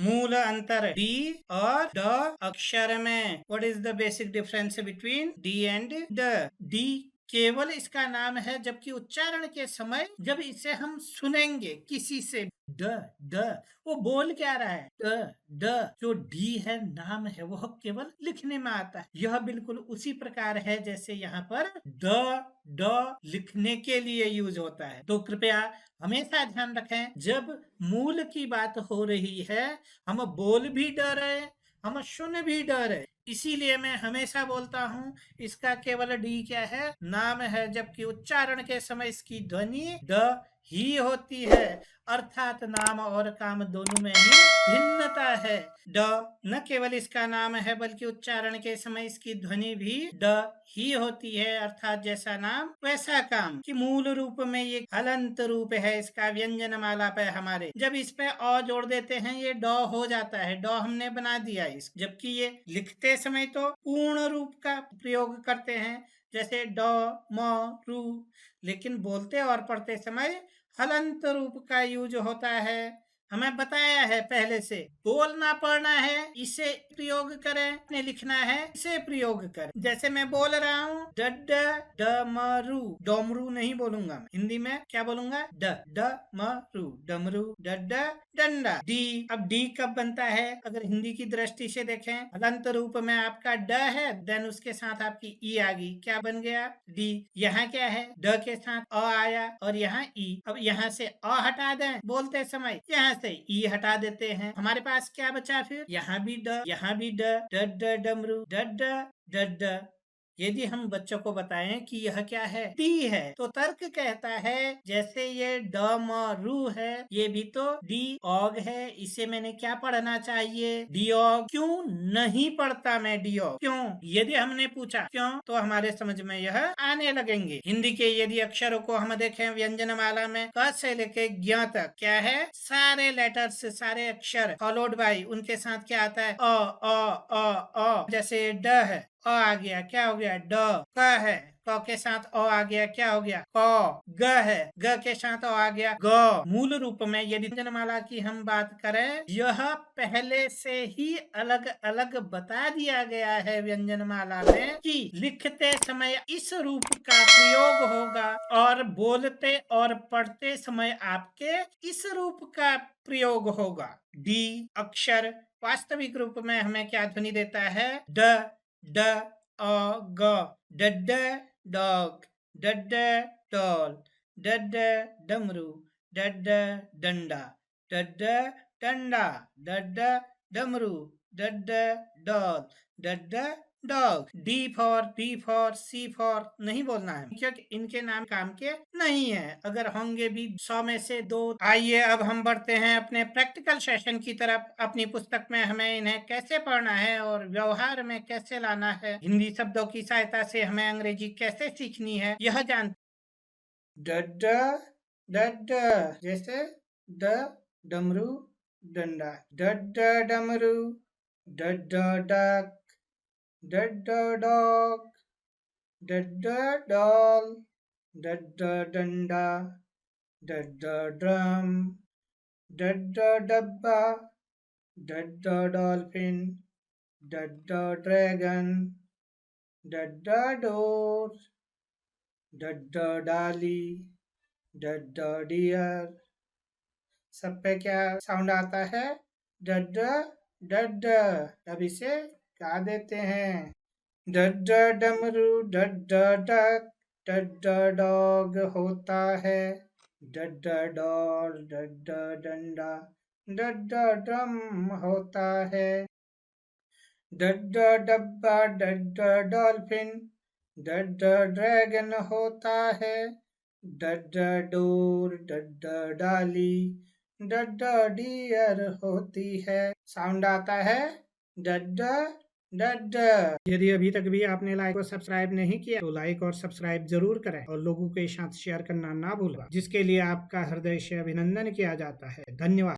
मूल अंतर डी और ड अक्षर में। What is the basic difference between D and ड? डी केवल इसका नाम है, जबकि उच्चारण के समय जब इसे हम सुनेंगे किसी से, ड ड, वो बोल क्या रहा है? ड ड। जो डी है नाम है, वह केवल लिखने में आता है। यह बिल्कुल उसी प्रकार है जैसे यहाँ पर ड ड लिखने के लिए यूज होता है। तो कृपया हमेशा ध्यान रखें, जब मूल की बात हो रही है, हम बोल भी ड रहे, हम सुन भी ड रहे, इसीलिए मैं हमेशा बोलता हूँ इसका केवल डी क्या है? नाम है, जबकि उच्चारण के समय इसकी ध्वनि ड ही होती है। अर्थात नाम और काम दोनों में ही भिन्नता है। ड न केवल इसका नाम है, बल्कि उच्चारण के समय इसकी ध्वनि भी ड ही होती है। अर्थात जैसा नाम वैसा काम, कि मूल रूप में ये हलंत रूप है इसका व्यंजन माला पे हमारे। जब इस पे अ जोड़ देते हैं ये ड हो जाता है, ड हमने बना दिया इस। जबकि ये लिखते समय तो पूर्ण रूप का प्रयोग करते हैं, जैसे ड म रू, लेकिन बोलते और पढ़ते समय हलंत रूप का यूज होता है। हमें बताया है पहले से, बोलना पढ़ना है इसे प्रयोग करें, ने लिखना है इसे प्रयोग करें। जैसे मैं बोल रहा हूँ ड डमरू, डमरू नहीं बोलूंगा मैं, हिंदी में क्या बोलूंगा? ड डमरू, डमरू, ड डंडा। डी, अब डी कब बनता है? अगर हिंदी की दृष्टि से देखें, हलंत रूप में आपका ड है, देन उसके साथ आपकी ई आ गई, क्या बन गया? डी। यहाँ क्या है? ड के साथ अ आया और यहाँ ई। अब यहाँ से अ हटा दें बोलते समय, यहाँ से ई हटा देते हैं, हमारे पास क्या बचा फिर? यहाँ भी ड, यहाँ भी ड, ड डमरू, ड। यदि हम बच्चों को बताएं कि यह क्या है? डी है, तो तर्क कहता है जैसे ये ड म रू है, ये भी तो डी ऑग है, इसे मैंने क्या पढ़ना चाहिए? डी ऑग। क्यों नहीं पढ़ता मैं डी ऑग? क्यों? यदि हमने पूछा क्यों, तो हमारे समझ में यह आने लगेंगे। हिंदी के यदि अक्षरों को हम देखें व्यंजन माला में, क से लेके ज्ञ तक क्या है? सारे लेटर्स, सारे अक्षर फॉलोड बाई उनके साथ क्या आता है? अ। जैसे ड है, अ आ गया, क्या हो गया? ड। क है, क के साथ अ आ गया, क्या हो गया? क। ग है, ग के साथ अ आ गया, ग। मूल रूप में यदि व्यंजनमाला की हम बात करें, यह पहले से ही अलग अलग बता दिया गया है व्यंजनमाला में कि लिखते समय इस रूप का प्रयोग होगा और बोलते और पढ़ते समय आपके इस रूप का प्रयोग होगा। डी अक्षर वास्तविक रूप में हमें क्या ध्वनि देता है? ड ड अ ग, डड डॉग, डड डॉल, डड डमरू, डड डंडा, डड डंडा, डड डमरू, डड डॉल, डड dog. D for C for नहीं बोलना है, क्योंकि इनके नाम काम के नहीं है। अगर होंगे भी 100 में से 2। आइए अब हम बढ़ते हैं अपने प्रैक्टिकल सेशन की तरफ। अपनी पुस्तक में हमें इन्हें कैसे पढ़ना है और व्यवहार में कैसे लाना है, हिंदी शब्दों की सहायता से हमें अंग्रेजी कैसे सीखनी है, यह जान। डड डड, जैसे ड डमरू डंडा, डड डमरू, डड डक, डड डॉग, डड डॉल, डड डंडा, डड ड्रम, डड डब्बा, डड डॉल्फिन, डड ड्रैगन, डड डोर, डड डाली, डड डियर। सब पे क्या साउंड आता है? डड डड। अब इसे गा देते हैं। डड डमरू, डड डक, डड डॉग होता है, डड डॉल, डड डंडा, डड ड्रम होता है, डड डब्बा, डड डॉल्फिन, डड ड्रैगन होता है, डड डोर, डड डाली, डड डियर होती है। साउंड आता है डड डड। यदि अभी तक भी आपने लाइक और सब्सक्राइब नहीं किया तो लाइक और सब्सक्राइब जरूर करें और लोगों के साथ शेयर करना ना भूलें, जिसके लिए आपका हृदय से अभिनंदन किया जाता है। धन्यवाद।